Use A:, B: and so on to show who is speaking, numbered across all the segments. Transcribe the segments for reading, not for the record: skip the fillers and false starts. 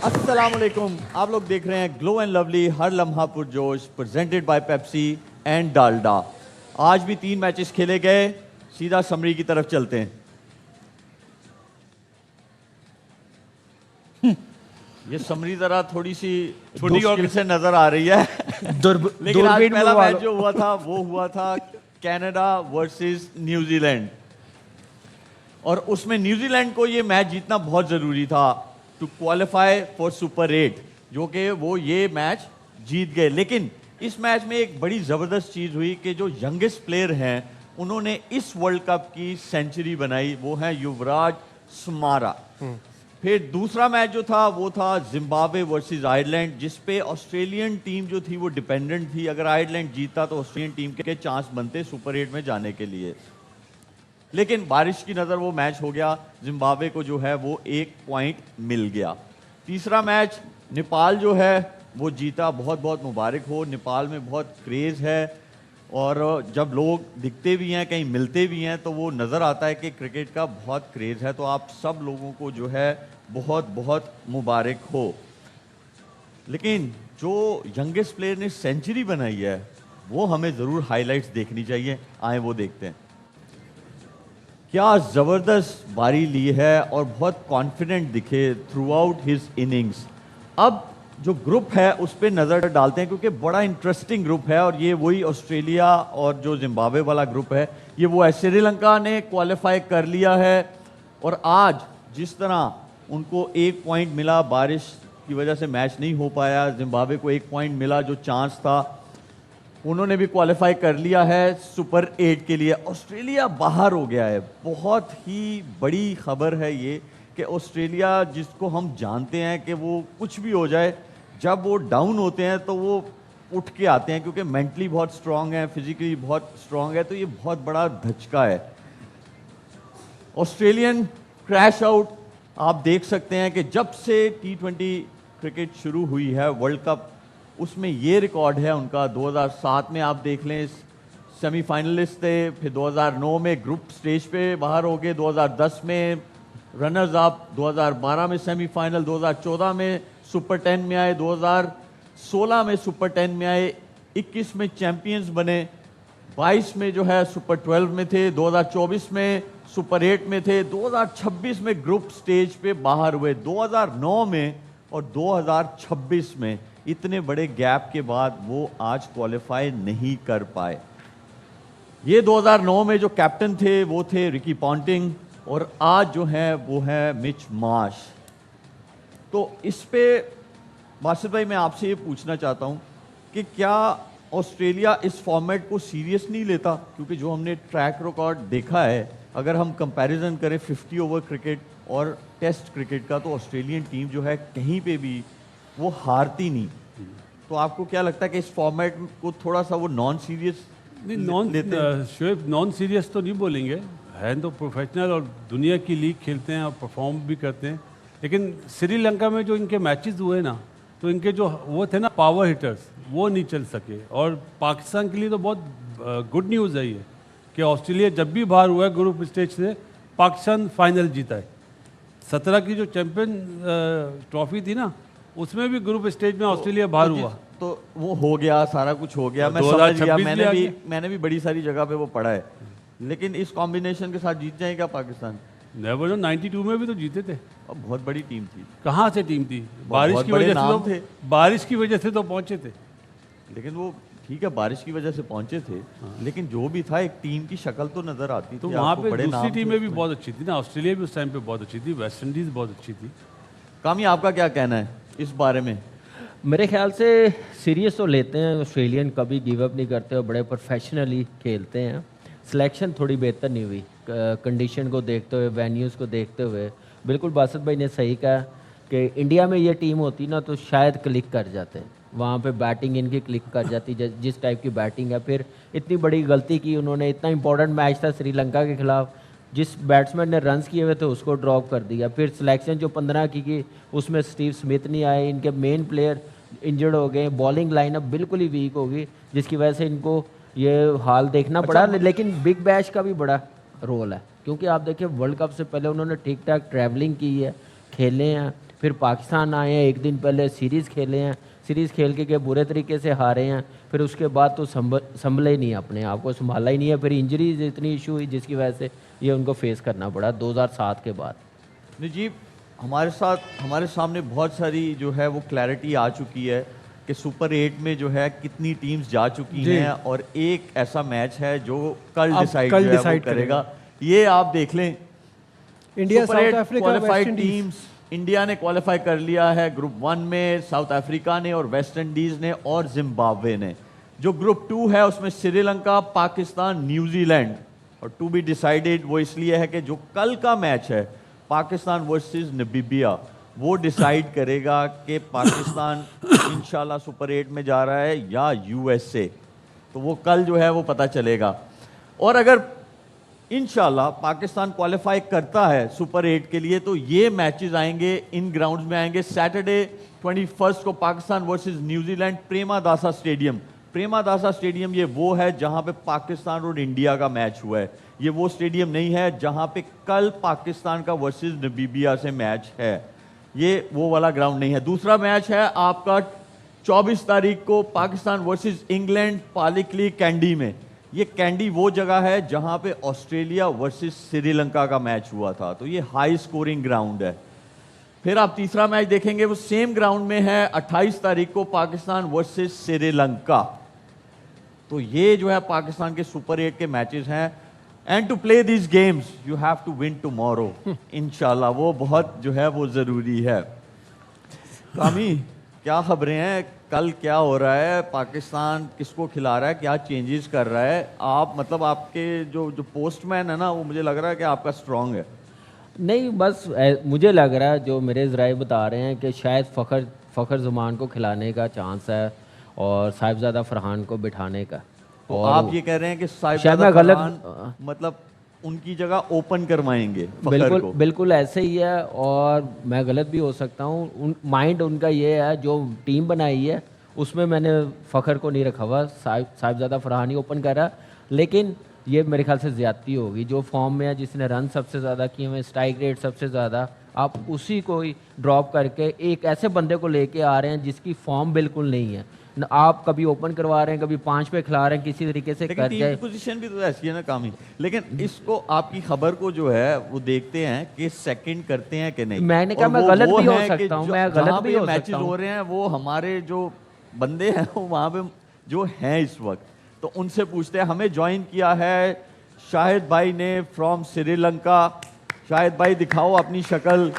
A: अस्सलामुअलैकुम, आप लोग देख रहे हैं ग्लो एंड लवली हर लम्हा पुरजोश presented by Pepsi and Dalda. आज भी 3 मैचेस खेले गए, सीधा समरी की तरफ चलते हैं। ये समरी जरा थोड़ी सी मुश्किल से नजर आ रही है लेकिन आज पहला मैच जो हुआ था वो हुआ था कनाडा वर्सेस न्यूजीलैंड, और उसमें न्यूजीलैंड को ये मैच जीतना बहुत जरूरी था टू क्वालिफाई फॉर सुपर 8, जो कि वो ये मैच जीत गए। लेकिन इस मैच में एक बड़ी ज़बरदस्त चीज़ हुई कि जो यंगेस्ट प्लेयर हैं उन्होंने इस वर्ल्ड कप की सेंचुरी बनाई, वो है युवराज स्मारा। फिर दूसरा मैच जो था वो था जिम्बाब्वे वर्सेस आयरलैंड, जिस पे ऑस्ट्रेलियन टीम जो थी वो डिपेंडेंट थी। अगर आयरलैंड जीता तो ऑस्ट्रेलियन टीम के चांस बनते सुपर 8 में जाने के लिए, लेकिन बारिश की नज़र वो मैच हो गया। जिम्बाब्वे को जो है वो 1 पॉइंट मिल गया। तीसरा मैच नेपाल जो है वो जीता, बहुत बहुत मुबारक हो। नेपाल में बहुत क्रेज़ है, और जब लोग दिखते भी हैं, कहीं मिलते भी हैं, तो वो नज़र आता है कि क्रिकेट का बहुत क्रेज़ है। तो आप सब लोगों को जो है बहुत बहुत मुबारक हो। लेकिन जो यंगेस्ट प्लेयर ने सेंचुरी बनाई है वो हमें ज़रूर हाइलाइट्स देखनी चाहिए। आए वो देखते हैं। क्या ज़बरदस्त बारी ली है और बहुत कॉन्फिडेंट दिखे थ्रू आउट हिज इनिंग्स। अब जो ग्रुप है उस पर नज़र डालते हैं, क्योंकि बड़ा इंटरेस्टिंग ग्रुप है, और ये वही ऑस्ट्रेलिया और जो जिम्बाब्वे वाला ग्रुप है ये वो है। श्रीलंका ने क्वालिफाई कर लिया है, और आज जिस तरह उनको 1 पॉइंट मिला, बारिश की वजह से मैच नहीं हो पाया, जिम्बाब्वे को 1 पॉइंट मिला जो चांस था, उन्होंने भी क्वालिफाई कर लिया है सुपर 8 के लिए। ऑस्ट्रेलिया बाहर हो गया है। बहुत ही बड़ी खबर है ये कि ऑस्ट्रेलिया, जिसको हम जानते हैं कि वो कुछ भी हो जाए, जब वो डाउन होते हैं तो वो उठ के आते हैं, क्योंकि मेंटली बहुत स्ट्रांग है, फिजिकली बहुत स्ट्रांग है। तो ये बहुत बड़ा धचका है। ऑस्ट्रेलियन क्रैश आउट आप देख सकते हैं कि जब से T20 क्रिकेट शुरू हुई है वर्ल्ड कप, उसमें ये रिकॉर्ड है उनका। 2007 में आप देख लें सेमीफाइनलिस्ट थे, फिर 2009 में ग्रुप स्टेज पे बाहर हो गए, 2010 में रनर्स अप, 2012 में सेमीफाइनल, 2014 में सुपर 10 में आए, 2016 में सुपर 10 में आए, 21 में चैंपियंस बने, 22 में जो है सुपर 12 में थे, 2024 में सुपर 8 में थे, 2026 में ग्रुप स्टेज पे बाहर हुए। 2009 में और 2026 में इतने बड़े गैप के बाद वो आज क्वालिफाई नहीं कर पाए। ये 2009 में जो कैप्टन थे वो थे रिकी पॉन्टिंग, और आज जो है वो है मिच मार्श। तो इस पे बासित भाई मैं आपसे ये पूछना चाहता हूँ कि क्या ऑस्ट्रेलिया इस फॉर्मेट को सीरियस नहीं लेता? क्योंकि जो हमने ट्रैक रिकॉर्ड देखा है, अगर हम कंपैरिजन करें 50 ओवर क्रिकेट और टेस्ट क्रिकेट का, तो ऑस्ट्रेलियन टीम जो है कहीं पे भी वो हारती नहीं। तो आपको क्या लगता है कि इस फॉर्मेट को थोड़ा सा वो नॉन सीरियस लेते हैं?
B: शोएब, नॉन सीरियस तो नहीं बोलेंगे, हैं तो प्रोफेशनल और दुनिया की लीग खेलते हैं और परफॉर्म भी करते हैं। लेकिन श्रीलंका में जो इनके मैचेस हुए ना, तो इनके जो वो थे ना पावर हिटर्स, वो नहीं चल सके। और पाकिस्तान के लिए तो बहुत गुड न्यूज़ है ये कि ऑस्ट्रेलिया जब भी बाहर हुआ है ग्रुप स्टेज से, पाकिस्तान फाइनल जीता है। 17 की जो चैंपियन ट्रॉफी थी ना, उसमें भी ग्रुप स्टेज में ऑस्ट्रेलिया बाहर हुआ।
A: तो वो हो गया, सारा कुछ हो गया, मैं समझ गया। मैंने भी बड़ी सारी जगह पे वो पढ़ा है। लेकिन इस कॉम्बिनेशन के साथ जीत जाएगा पाकिस्तान?
B: नेवर नो, 92 में भी तो जीते थे।
A: अब बहुत बड़ी टीम थी।
B: कहाँ से टीम थी? बारिश की वजह से थे, बारिश की वजह से तो पहुंचे थे।
A: लेकिन वो ठीक है, बारिश की वजह से पहुंचे थे। लेकिन जो भी था, एक टीम की शक्ल तो नजर आती थी।
B: तो वहाँ पे दूसरी टीमें भी बहुत अच्छी थी ना। ऑस्ट्रेलिया भी उस टाइम पे बहुत अच्छी थी, वेस्ट इंडीज बहुत अच्छी थी।
A: कामी, आपका क्या कहना है इस बारे में?
C: मेरे ख्याल से सीरियस तो लेते हैं, ऑस्ट्रेलियन कभी गिव अप नहीं करते और बड़े प्रोफेशनली खेलते हैं। सिलेक्शन थोड़ी बेहतर नहीं हुई कंडीशन को देखते हुए, वेन्यूज़ को देखते हुए, बिल्कुल बासत भाई ने सही कहा कि इंडिया में ये टीम होती ना तो शायद क्लिक कर जाते हैं, वहाँ पे बैटिंग इनकी क्लिक कर जाती, जिस टाइप की बैटिंग है। फिर इतनी बड़ी गलती की उन्होंने, इतना इंपॉर्टेंट मैच था श्रीलंका के खिलाफ, जिस बैट्समैन ने रन्स किए हुए थे उसको ड्रॉप कर दिया। फिर सिलेक्शन जो 15 की उसमें स्टीव स्मिथ नहीं आए, इनके मेन प्लेयर इंजर्ड हो गए, बॉलिंग लाइनअप बिल्कुल ही वीक होगी, जिसकी वजह से इनको ये हाल देखना पड़ा। लेकिन बिग बैश का भी बड़ा रोल है, क्योंकि आप देखिए वर्ल्ड कप से पहले उन्होंने ठीक ठाक ट्रैवलिंग की है, खेले हैं, फिर पाकिस्तान आए हैं, एक दिन पहले सीरीज़ खेले हैं, सीरीज़ खेल के बुरे तरीके से हारे हैं, फिर उसके बाद तो संभले ही नहीं, अपने आप को संभाला ही नहीं है। फिर इंजरीज इतनी इशू हुई जिसकी वजह से ये उनको फेस करना पड़ा 2007 के बाद।
A: नजीब, हमारे सामने बहुत सारी जो है वो क्लैरिटी आ चुकी है कि सुपर 8 में जो है कितनी टीम्स जा चुकी हैं, और एक ऐसा मैच है जो कल डिसाइड करेगा। ये आप देख लें,
D: India south Africa
A: qualified teams, India ने क्वालिफाई कर लिया है ग्रुप 1 में, साउथ अफ्रीका ने और वेस्ट इंडीज ने और जिम्बाब्वे ने। जो ग्रुप 2 है उसमें श्रीलंका, पाकिस्तान, न्यूजीलैंड, और टू बी डिसाइडेड वो इसलिए है कि जो कल का मैच है पाकिस्तान वर्सेस नामीबिया, वो डिसाइड करेगा कि पाकिस्तान इंशाल्लाह सुपर 8 में जा रहा है या यूएसए। तो वो कल जो है वो पता चलेगा। और अगर इंशाल्लाह पाकिस्तान क्वालिफाई करता है सुपर 8 के लिए, तो ये मैचेस आएंगे, इन ग्राउंड्स में आएंगे। सैटरडे 21 को Pakistan versus New Zealand, Premadasa stadium. Premadasa stadium ये वो है जहां पे पाकिस्तान और इंडिया का मैच हुआ है। ये वो स्टेडियम नहीं है जहां पे कल पाकिस्तान का वर्सेस नामीबिया से मैच है, ये वो वाला ग्राउंड नहीं है। दूसरा मैच है आपका 24 तारीख को पाकिस्तान वर्सेस इंग्लैंड, पालिकली कैंडी में। ये कैंडी वो जगह है जहां पे ऑस्ट्रेलिया वर्सेस श्रीलंका का मैच हुआ था, तो ये हाई स्कोरिंग ग्राउंड है। फिर आप तीसरा मैच देखेंगे वो सेम ग्राउंड में है 28 तारीख को पाकिस्तान वर्सेस श्रीलंका। तो ये जो है पाकिस्तान के सुपर 8 के मैचेस हैं। And to play this games you have to win tomorrow, इंशाल्लाह वो बहुत जो है वो जरूरी है। कामी, क्या खबरें हैं, कल क्या हो रहा है, पाकिस्तान किसको खिला रहा है, क्या चेंजेस कर रहा है? आप मतलब आपके जो पोस्टमैन है ना, वो मुझे लग रहा है कि आपका स्ट्रांग है।
C: नहीं, बस मुझे लग रहा है, जो मेरे ज़राए बता रहे हैं कि शायद फ़खर ज़मान को खिलाने का चांस है और साहिबजादा फरहान को बिठाने का।
A: तो
C: और
A: आप ये कह रहे हैं कि साहिबजादा फरहान मतलब उनकी जगह ओपन करवाएंगे फ़खर को?
C: बिल्कुल ऐसे ही है, और मैं गलत भी हो सकता हूँ। माइंड उनका ये है, जो टीम बनाई है उसमें मैंने फ़खर को नहीं रखा हुआ, साहिबजादा फरहान ही ओपन कर रहा। लेकिन ये मेरे ख्याल से ज़्यादती होगी, जो फॉर्म में है, जिसने रन सबसे ज़्यादा किए हुए, स्ट्राइक रेट सबसे ज़्यादा, आप उसी को ही ड्रॉप करके एक ऐसे बंदे को लेके आ रहे हैं जिसकी फॉर्म बिल्कुल नहीं है। आप कभी ओपन करवा रहे हैं, कभी 5 पे खिला रहे हैं, किसी तरीके से कर जाए।
A: पोजीशन भी तो ऐसी है ना कामी। लेकिन इसको आपकी खबर को जो है वो देखते हैं कि सेकंड करते हैं कि नहीं।
C: मैंने कहा मैं गलत भी हो सकता हूँ, मैं गलत भी हो सकता
A: मैचेस हो रहे हैं वो हमारे जो बंदे हैं वो वहाँ पे जो हैं इस वक्त, तो उनसे पूछते हैं। हमें ज्वाइन किया है शाहिद भाई ने फ्रॉम श्रीलंका। शाहिद भाई दिखाओ अपनी शक्ल।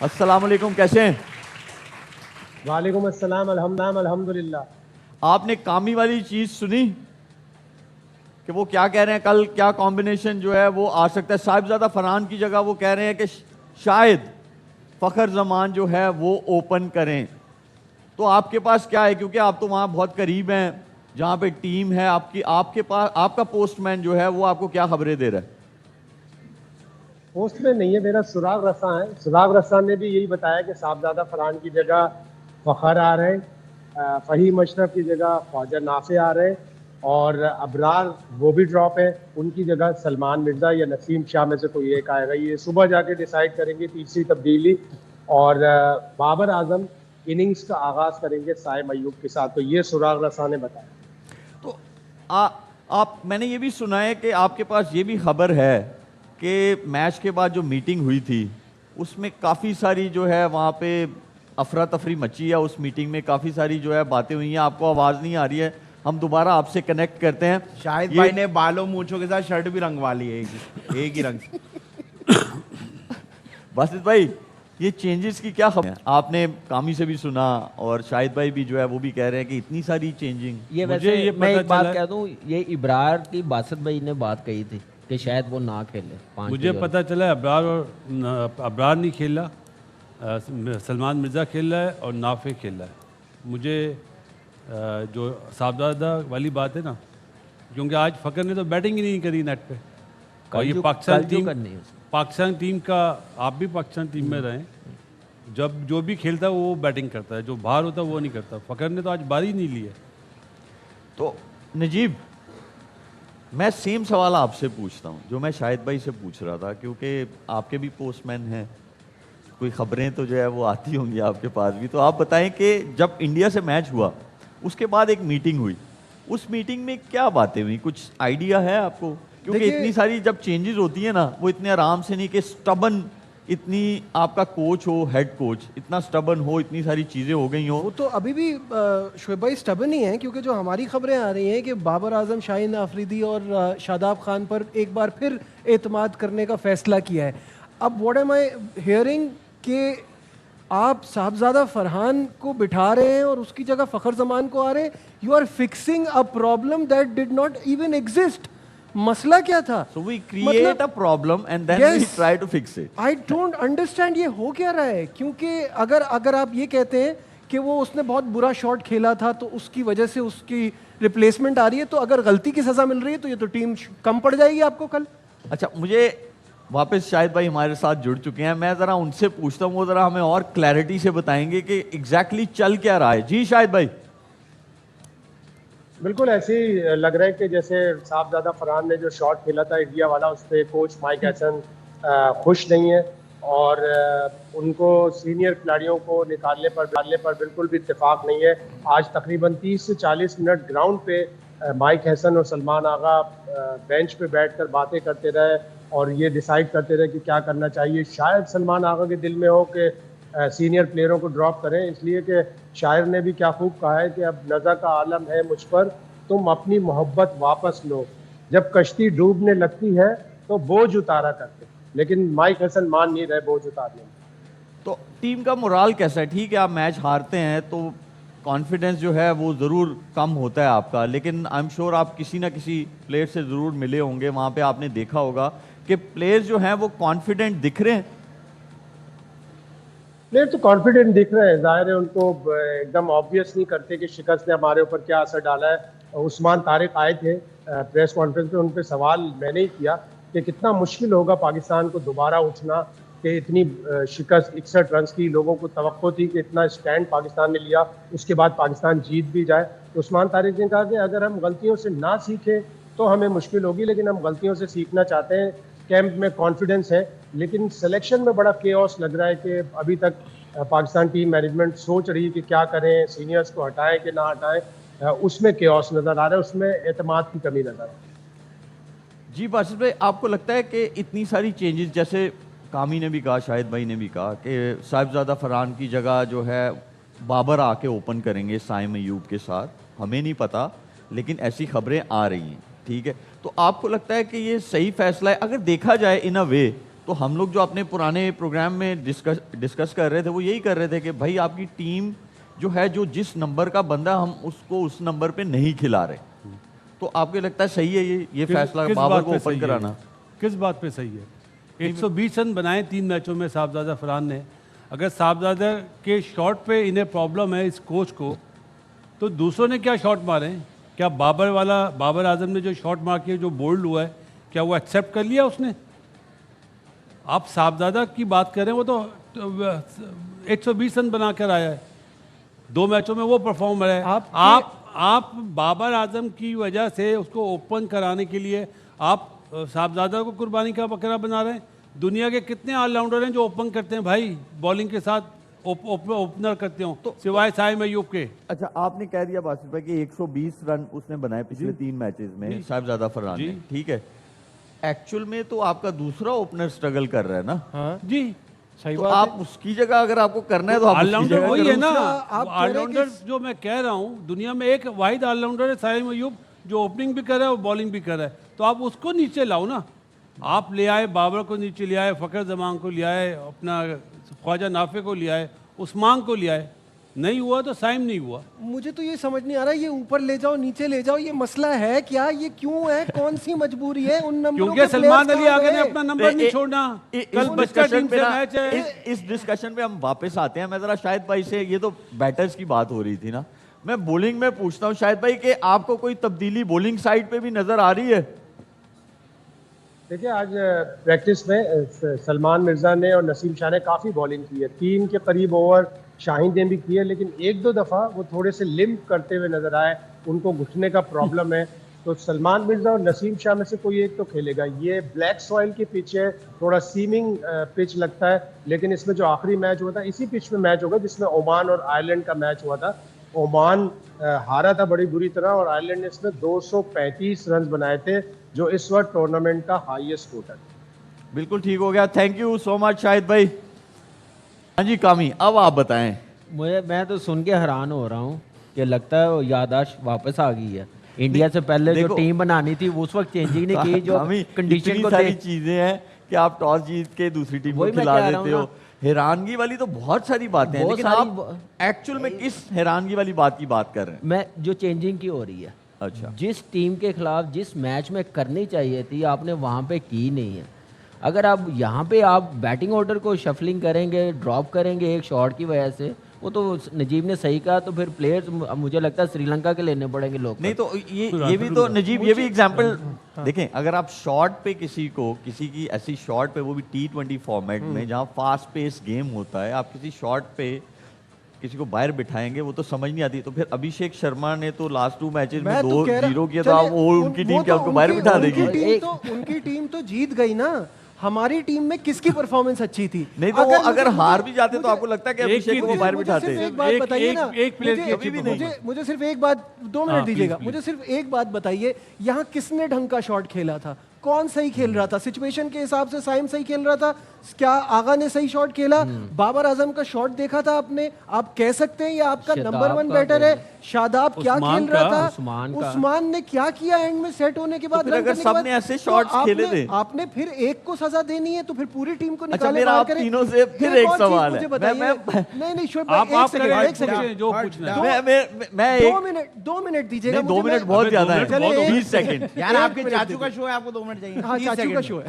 A: अस्सलाम वालेकुम, कैसे हैं?
D: वालेकुम अस्सलाम, अल्हम्दुलिल्लाह।
A: आपने कामी वाली चीज सुनी कि वो क्या कह रहे हैं, कल क्या कॉम्बिनेशन जो है वो आ सकता है? साहिबजादा फरहान की जगह वो कह रहे हैं कि शायद फ़खर ज़मान जो है वो ओपन करें। तो आपके पास क्या है, क्योंकि आप तो वहाँ बहुत करीब हैं जहाँ पे टीम है आपकी, आपके पास आपका पोस्टमैन जो है वो आपको क्या खबरें दे रहा है?
D: पोस्टमैन नहीं है मेरा, सुराग रसा है। सुराग रसा ने भी यही बताया कि साहिबजादा फरहान की जगह फ़खर आ रहे हैं, फ़हीम अशरफ की जगह ख्वाजा नाफे आ रहे हैं, और अबरार वो भी ड्रॉप है, उनकी जगह सलमान मिर्ज़ा या नसीम शाह में से कोई एक आएगा। ये सुबह जाके डिसाइड करेंगे तीसरी तब्दीली। और बाबर आजम इनिंग्स का आगाज़ करेंगे साइम अयूब के साथ। तो ये सुराग रसा ने बताया।
A: तो आप मैंने ये भी सुना है कि आपके पास ये भी खबर है कि मैच के बाद जो मीटिंग हुई थी उसमें काफ़ी सारी जो है वहाँ पे अफरा तफरी मची है। उस मीटिंग में काफ़ी सारी जो है बातें हुई हैं। आपको आवाज़ नहीं आ रही है, हम दोबारा आपसे कनेक्ट करते हैं।
E: शाहिद भाई ने बालों मूंछों के साथ शर्ट भी रंगवा ली है, एक ही रंग से।
A: बासित भाई, ये चेंजेस की क्या खबर है? आपने कामी से भी सुना और शाहिद भाई भी जो है वो भी कह रहे हैं कि इतनी सारी चेंजिंग।
C: ये वैसे मैं एक बात कह दूं, ये इब्रार की बासित भाई ने बात कही थी कि शायद वो ना खेले 5
B: मुझे पता चला अबरार नहीं खेला, सलमान मिर्ज़ा खेल रहा है और नाफे खेल रहा है। मुझे जो साहबजादा वाली बात है ना, क्योंकि आज फ़खर ने तो बैटिंग ही नहीं करी नेट पे, और ये पाकिस्तान टीम का, आप भी पाकिस्तान टीम में रहें, जब जो भी खेलता है वो बैटिंग करता है, जो बाहर होता है वो नहीं करता। फ़खर ने तो आज बारी नहीं ली है।
A: तो नजीब, मैं सेम सवाल आपसे पूछता हूँ जो मैं शाहिद भाई से पूछ रहा था, क्योंकि आपके भी पोस्टमैन हैं, कोई खबरें तो जो है वो आती होंगी आपके पास भी। तो आप बताएं कि जब इंडिया से मैच हुआ उसके बाद एक मीटिंग हुई, उस मीटिंग में क्या बातें हुई, कुछ आइडिया है आपको? क्योंकि इतनी सारी जब चेंजेस होती है ना, वो इतने आराम से नहीं कि स्टबन, इतनी आपका कोच हो, हेड कोच इतना स्टबन हो, इतनी सारी चीज़ें हो गई हो।
F: वो तो अभी भी शुएब भाई स्टबन ही हैं, क्योंकि जो हमारी खबरें आ रही हैं कि बाबर आजम, शाहीन आफरीदी और शादाब खान पर एक बार फिर एतमाद करने का फैसला किया है। अब व्हाट एम आई हियरिंग कि आप साहबजादा फरहान को बिठा रहे हैं और उसकी जगह फ़खर जमान को आ रहे हैं। You are fixing a problem that did not even exist. मसला क्या था?
A: So we create a problem and then we try to fix it.
F: I don't understand ये हो क्या रहा है, क्योंकि अगर आप ये कहते हैं कि वो उसने बहुत बुरा शॉट खेला था तो उसकी वजह से उसकी रिप्लेसमेंट आ रही है, तो अगर गलती की सजा मिल रही है तो ये तो टीम कम पड़ जाएगी आपको कल।
A: अच्छा, मुझे वापस शाहिद भाई हमारे साथ जुड़ चुके हैं, मैं ज़रा उनसे पूछता हूँ, वो ज़रा हमें और क्लैरिटी से बताएंगे कि एग्जैक्टली चल क्या रहा है। जी शाहिद भाई।
D: बिल्कुल ऐसे ही लग रहा है कि जैसे साहबजादा फरहान ने जो शॉट खेला था इंडिया वाला, उस पर कोच माइक हैसन खुश नहीं है, और उनको सीनियर खिलाड़ियों को निकालने पर बिल्कुल भी इत्तेफाक नहीं है। आज तकरीबन 30 से 40 मिनट ग्राउंड पे माइक हैसन और सलमान आगा बेंच पे बैठकर बातें करते रहे और ये डिसाइड करते रहे कि क्या करना चाहिए। शायद सलमान आगा के दिल में हो कि सीनियर प्लेयरों को ड्रॉप करें, इसलिए कि शायर ने भी क्या खूब कहा है कि अब नज़ा का आलम है मुझ पर, तुम अपनी मोहब्बत वापस लो, जब कश्ती डूबने लगती है तो बोझ उतारा करते। लेकिन माइक हसन मान नहीं रहे बोझ उतारने में।
A: तो टीम का मोराल कैसा है? ठीक है, आप मैच हारते हैं तो कॉन्फिडेंस जो है वो ज़रूर कम होता है आपका, लेकिन आई एम श्योर आप किसी ना किसी प्लेयर से ज़रूर मिले होंगे, वहाँ पे आपने देखा होगा कि प्लेयर्स जो हैं वो कॉन्फिडेंट दिख रहे हैं।
D: प्लेयर तो कॉन्फिडेंट दिख रहे हैं, जाहिर है उनको एकदम ऑब्वियस नहीं करते कि शिकस्त ने हमारे ऊपर क्या असर डाला है। उस्मान तारिक आए थे प्रेस कॉन्फ्रेंस पे, उन पे सवाल मैंने ही किया कि कितना मुश्किल होगा पाकिस्तान को दोबारा उठना, कि इतनी शिकस्त 61 रन की, लोगों को तवक्को थी कि इतना स्टैंड पाकिस्तान ने लिया, उसके बाद पाकिस्तान जीत भी जाए। तो उस्मान तारिक ने कहा कि अगर हम गलतियों से ना सीखें तो हमें मुश्किल होगी, लेकिन हम गलतियों से सीखना चाहते हैं। कैंप में कॉन्फिडेंस है, लेकिन सिलेक्शन में बड़ा केओस लग रहा है कि अभी तक पाकिस्तान टीम मैनेजमेंट सोच रही है कि क्या करें, सीनियर्स को हटाएं कि ना हटाएं, उसमें केओस नज़र आ रहा है, उसमें एतमाद की कमी नज़र आ रही है।
A: जी बासित भाई, आपको लगता है कि इतनी सारी चेंजेस, जैसे कामी ने भी कहा, शाहिद भाई ने भी कहा कि साहिबजादा फरहान की जगह जो है बाबर आके ओपन करेंगे साइम अयूब के साथ, हमें नहीं पता लेकिन ऐसी खबरें आ रही हैं, ठीक है, तो आपको लगता है कि ये सही फैसला है? अगर देखा जाए इन अ वे तो हम लोग जो अपने पुराने प्रोग्राम में डिस्कस कर रहे थे वो यही कर रहे थे कि भाई आपकी टीम जो है, जो जिस नंबर का बंदा हम उसको उस नंबर पे नहीं खिला रहे, तो आपको लगता है सही है ये फैसला बाबर को ओपन कराना?
B: किस बात पे सही है? 120 रन बनाए 3 मैचों में साहबजादा फरहान ने। अगर साहबजादा के शॉट पे इन्हें प्रॉब्लम है इस कोच को, तो दूसरों ने क्या शॉट मारे हैं? क्या बाबर आजम ने जो शॉट मार के जो बोल्ड हुआ है, क्या वो एक्सेप्ट कर लिया उसने? आप साहबजादा की बात कर रहे हैं, वो तो 120 रन बना कर आया है, 2 मैचों में वो परफॉर्म है। आप बाबर आजम की वजह से उसको ओपन कराने के लिए आप साहबजादा को कुर्बानी का बकरा बना रहे हैं। दुनिया के कितने ऑलराउंडर हैं जो ओपन करते हैं भाई, बॉलिंग के साथ ओपनर करते हो, तो सिवाय साइम अयूब के।
A: अच्छा, आपने कह दिया बासित भाई कि 120 रन उसने बनाए पिछले 3 मैचेस में साहिबजादा फरहान ने, ठीक है, एक्चुअल में तो आपका दूसरा ओपनर स्ट्रगल कर रहा है ना?
F: हाँ जी, सही
A: तो
F: बात
A: आप उसकी जगह अगर आपको करना है तो आप
B: ऑलराउंडर वही है ना।
F: आप
B: ऑलराउंडर जो मैं कह रहा हूँ, दुनिया में एक वाहिद ऑलराउंडर है साइम अयूब, जो ओपनिंग भी कर रहा है और बॉलिंग भी कर रहा है, तो आप उसको नीचे लाओ ना। आप ले आए बाबर को नीचे ले आए, फ़खर जमान को ले आए, अपना ख्वाजा नाफे को ले आए, उस्मान को ले आए, नहीं हुआ तो साइम नहीं हुआ।
F: मुझे तो ये समझ नहीं आ रहा, ये ऊपर ले जाओ नीचे ले जाओ, ये मसला है क्या? ये क्यों है? कौन सी मजबूरी है उन नंबरों
B: क्योंकि
F: के?
B: सलमान
F: players
B: अली
F: कहाँ
B: आगे ने
F: गए?
B: अपना नंबर नहीं छोड़ना। कल बच्चा टीम से मैच है।
A: इस डिस्कशन पे हम वापस आते हैं। मैं जरा शाहिद भाई से, ये तो बैटर्स की बात हो रही थी ना, मैं बॉलिंग में पूछता हूँ शाहिद भाई कि आपको कोई तब्दीली बॉलिंग साइड पे भी नजर आ रही है?
D: देखिए, आज प्रैक्टिस में सलमान मिर्जा ने और नसीम शाह ने काफ़ी बॉलिंग की है। 3 के करीब ओवर शाहीन ने भी की है, लेकिन 1-2 दफ़ा वो थोड़े से लिम्प करते हुए नजर आए, उनको घुटने का प्रॉब्लम है। तो सलमान मिर्जा और नसीम शाह में से कोई एक तो खेलेगा। ये ब्लैक सॉइल की पिच है, थोड़ा सीमिंग पिच लगता है, लेकिन इसमें जो आखिरी मैच हुआ था इसी पिच में मैच होगा जिसमें ओमान और आयरलैंड का मैच हुआ था। ओमान हारा था बड़ी बुरी तरह और आयरलैंड ने इसमें 235 रन बनाए थे, जो इस वक्त टूर्नामेंट का हाईएस्ट स्कोर है।
A: बिल्कुल ठीक हो गया, thank you so much Shahid भाई। हाँ जी कामी, अब आप बताएं।
C: मैं तो सुन के हैरान हो रहा हूँ कि लगता है वो याददाश्त वापस आ गई है। इंडिया से पहले जो टीम बनानी थी उस वक्त चेंजिंग नहीं की, जो कंडीशन
A: इतनी
C: को
A: सारी चीजें हैं कि आप टॉस जीत के दूसरी टीम को खिला देते हो। हैरानगी वाली तो बहुत सारी बातें हैं, लेकिन आप एक्चुअल में किस हैरानगी वाली बात की बात कर रहे हैं?
C: मैं जो चेंजिंग की हो रही है,
A: अच्छा,
C: जिस टीम के खिलाफ जिस मैच में करनी चाहिए थी आपने वहाँ पे की नहीं है। अगर आप यहाँ पे आप बैटिंग ऑर्डर को शफलिंग करेंगे, ड्रॉप करेंगे एक शॉट की वजह से, वो तो नजीब ने सही कहा, तो फिर प्लेयर्स मुझे लगता है श्रीलंका के लेने पड़ेंगे लोग।
A: नहीं तो ये भी तो नजीब, ये भी एग्जांपल देखें। अगर आप शॉट पे किसी की ऐसी शॉट पे, वो भी T20 फॉर्मेट में जहाँ फास्ट पेस गेम होता है, आप किसी शॉट पे किसी को बाहर बिठाएंगे, वो तो समझ नहीं आती। तो फिर अभिषेक शर्मा ने तो लास्ट 2 मैचेस में 2-0 किया था, वो उनकी टीम क्या उनको बाहर बिठा देगी?
F: उनकी टीम तो जीत गई ना। हमारी टीम में किसकी परफॉर्मेंस अच्छी थी?
A: नहीं तो अगर हार भी जाते तो आपको लगता है कि अभिषेक को बाहर बिठाते?
F: एक बात बताइए ना,
B: एक प्लेयर
F: मुझे सिर्फ एक बात, 2 मिनट दीजिएगा, मुझे सिर्फ एक बात बताइए, यहाँ किसने ढंग का शॉट खेला था? कौन सही खेल रहा था? सिचुएशन के हिसाब से साइम सही खेल रहा था, क्या आगा ने सही शॉट खेला? बाबर आजम का शॉट देखा था आपने? आप कह सकते हैं ये आपका नंबर 1 बैटर है। शादाब क्या खेल रहा था? उस्मान ने क्या किया एंड में सेट होने के बाद?
A: तो अगर सबने ऐसे शॉट्स खेले थे,
F: आपने फिर एक को सजा देनी है तो फिर पूरी टीम को
A: अच्छा,
F: निकाले
A: मेरा
F: बाहर
A: आप
F: करें।
A: तीनों से फिर एक सवाल है।
F: नहीं शोएब भाई, एक सेकंड
B: जो पूछना है।
A: मैं
F: 2 मिनट दीजिएगा।
A: 2 मिनट बहुत ज्यादा है, 20 सेकंड।
E: यार आपके चाचू का शो है, आपको 2 मिनट चाहिए।
F: हाँ, चाचू का शो है।